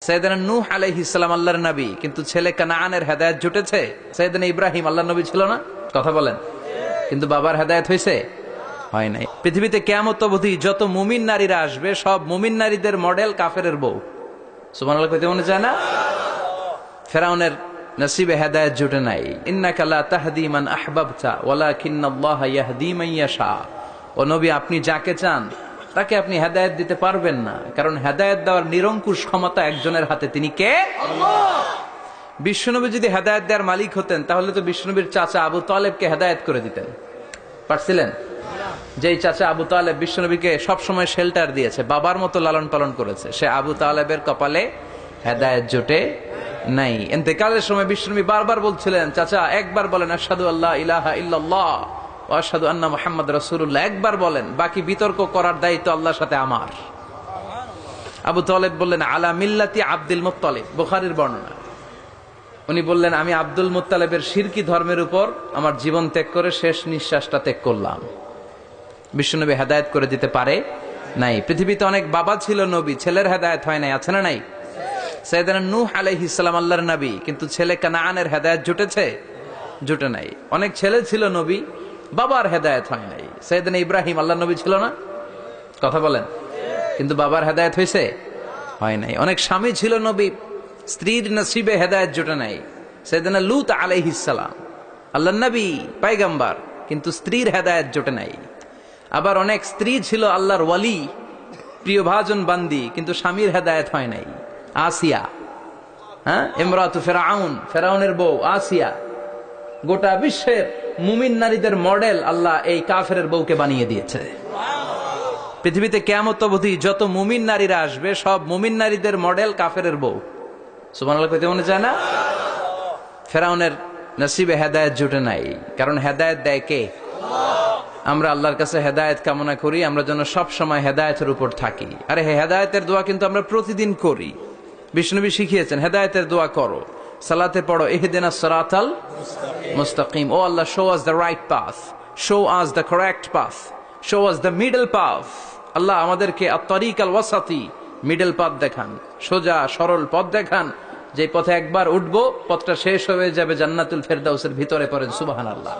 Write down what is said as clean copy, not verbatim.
সাইয়েদনা নূহ আলাইহিস সালাম আল্লাহর নবী, কিন্তু ছেলে কানানের হেদায়েত জুটেছে। সাইয়েদনা ইব্রাহিম আল্লাহর নবী ছিল না? কথা বলেন। কিন্তু বাবার হেদায়েত হয়েছে? হয় নাই। পৃথিবীতে কিয়ামত অবধি যত মুমিন নারীরা আসবে, সব মুমিন নারীদের মডেল কাফেরের বউ। সুবহানাল্লাহ কইতে মনে চায় না? ফেরাউনের নসিবে হেদায়েত জুটে নাই। ইন্নাকা লা তাহদি মান আহবাবতা ওয়ালাকিন্নাল্লাহা ইয়াহদি মান ইয়াশা। ও নবী, আপনি যাকে চান তাকে আপনি হেদায়েত দিতে পারবেন না, কারণ হেদায়েত দেওয়ার নিরঙ্কুশ ক্ষমতা একজনের হাতে। তিনি কে? আল্লাহ। বিশ্বনবী যদি হেদায়েত দেওয়ার মালিক হতেন, তাহলে তো বিশ্বনবীর চাচা আবু তালেবকে হেদায়েত করে দিতেন। পারছিলেন? যেই চাচা আবু তালেব বিশ্বনবীকে সবসময় শেল্টার দিয়েছে, বাবার মতো লালন পালন করেছে, সে আবু তালেবের কপালে হেদায়েত জোটে নাই। ইন্তেকালের সময় বিশ্বনবী বারবার বলছিলেন, চাচা একবার বলেন আশহাদু আল্লা ইলাহা ইল্লাল্লাহ ওয়া আশহাদু আন্না মুহাম্মাদ রাসূলুল্লাহ, একবার বলেন, বাকি বিতর্ক করার দায়িত্ব আল্লাহর সাথে আমার। আবু তালেব বললেন আলা মিল্লাতি আব্দুল মুত্তালিব, বুখারীর বর্ণনা। উনি বললেন, আমি আব্দুল মুত্তালিবের শিরকি ধর্মের উপর আমার জীবন ত্যাগ করে শেষ নিঃশ্বাসটা ত্যাগ করলাম। বিশ্বনবী হেদায়েত করে দিতে পারে নাই। পৃথিবীতে অনেক বাবা ছিল নবী, ছেলের হেদায়েত হয় নাই, আছে না নাই? সাইয়েদনা নূহ আলাইহিস সালাম আল্লাহর নবী, কিন্তু ছেলে কানানের হেদায়েত জুটেছে? জুটে নাই। অনেক ছেলে ছিল নবী, বাবার হেদায়েত হয় নাই। সাইয়েদনা ইব্রাহিম আল্লাহর নবী ছিল না? কথা বলেন। কিন্তু বাবার হেদায়েত হয়েছে? হয় নাই। অনেক স্বামী ছিল নবী, স্ত্রীর নসিবে হেদায়েত জুটে নাই। সাইয়েদনা লূত আলাইহিস সালাম আল্লাহর নবী, পয়গম্বর, কিন্তু স্ত্রীর হেদায়েত জুটে নাই। আবার অনেক স্ত্রী ছিল আল্লাহর ওয়ালি, প্রিয়ভাজন বান্দি, কিন্তু স্বামীর হেদায়েত হয় নাই। আসিয়া, ইমরাতু ফিরআউন, ফেরাউনের বউ আসিয়া, গোটা বিশ্বের মুমিন নারীদের মডেল আল্লাহ এই কাফেরের বউকে বানিয়ে দিয়েছে। পৃথিবীতে কিয়ামত অবধি যত মুমিন নারীরা আসবে, সব মুমিন নারীদের মডেল কাফেরের বউ। সুবহানাল্লাহ কইতে মনে চায় না? ফেরাউনের নসিবে হেদায়েত জুটে নাই, কারণ হেদায়েত দেয় কে? আমরা আল্লাহর কাছে হেদায়েত কামনা করি, আমরা যেন সব সময় হেদায়েতের উপর থাকি। আরে হেদায়েতের দোয়া কিন্তু আমরা প্রতিদিন করি। বিষ্ণুনবী শিখিয়েছেন হেদায়েতের দোয়া করো, সালাতে পড়ো ইহদিনাস সিরাতাল মুস্তাকিম। ও Allah, show us the right path, show us the correct path, show us the middle path. Allah আমাদেরকে আত-তারিকাল ওয়াসাতি, মিডল পাথ দেখান, সোজা সরল পথ দেখান, যে পথে একবার উঠবো পথটা শেষ হয়ে যাবে জান্নাতুল ফেরদাউসের ভিতরে। পড়েন সুবহানাল্লাহ।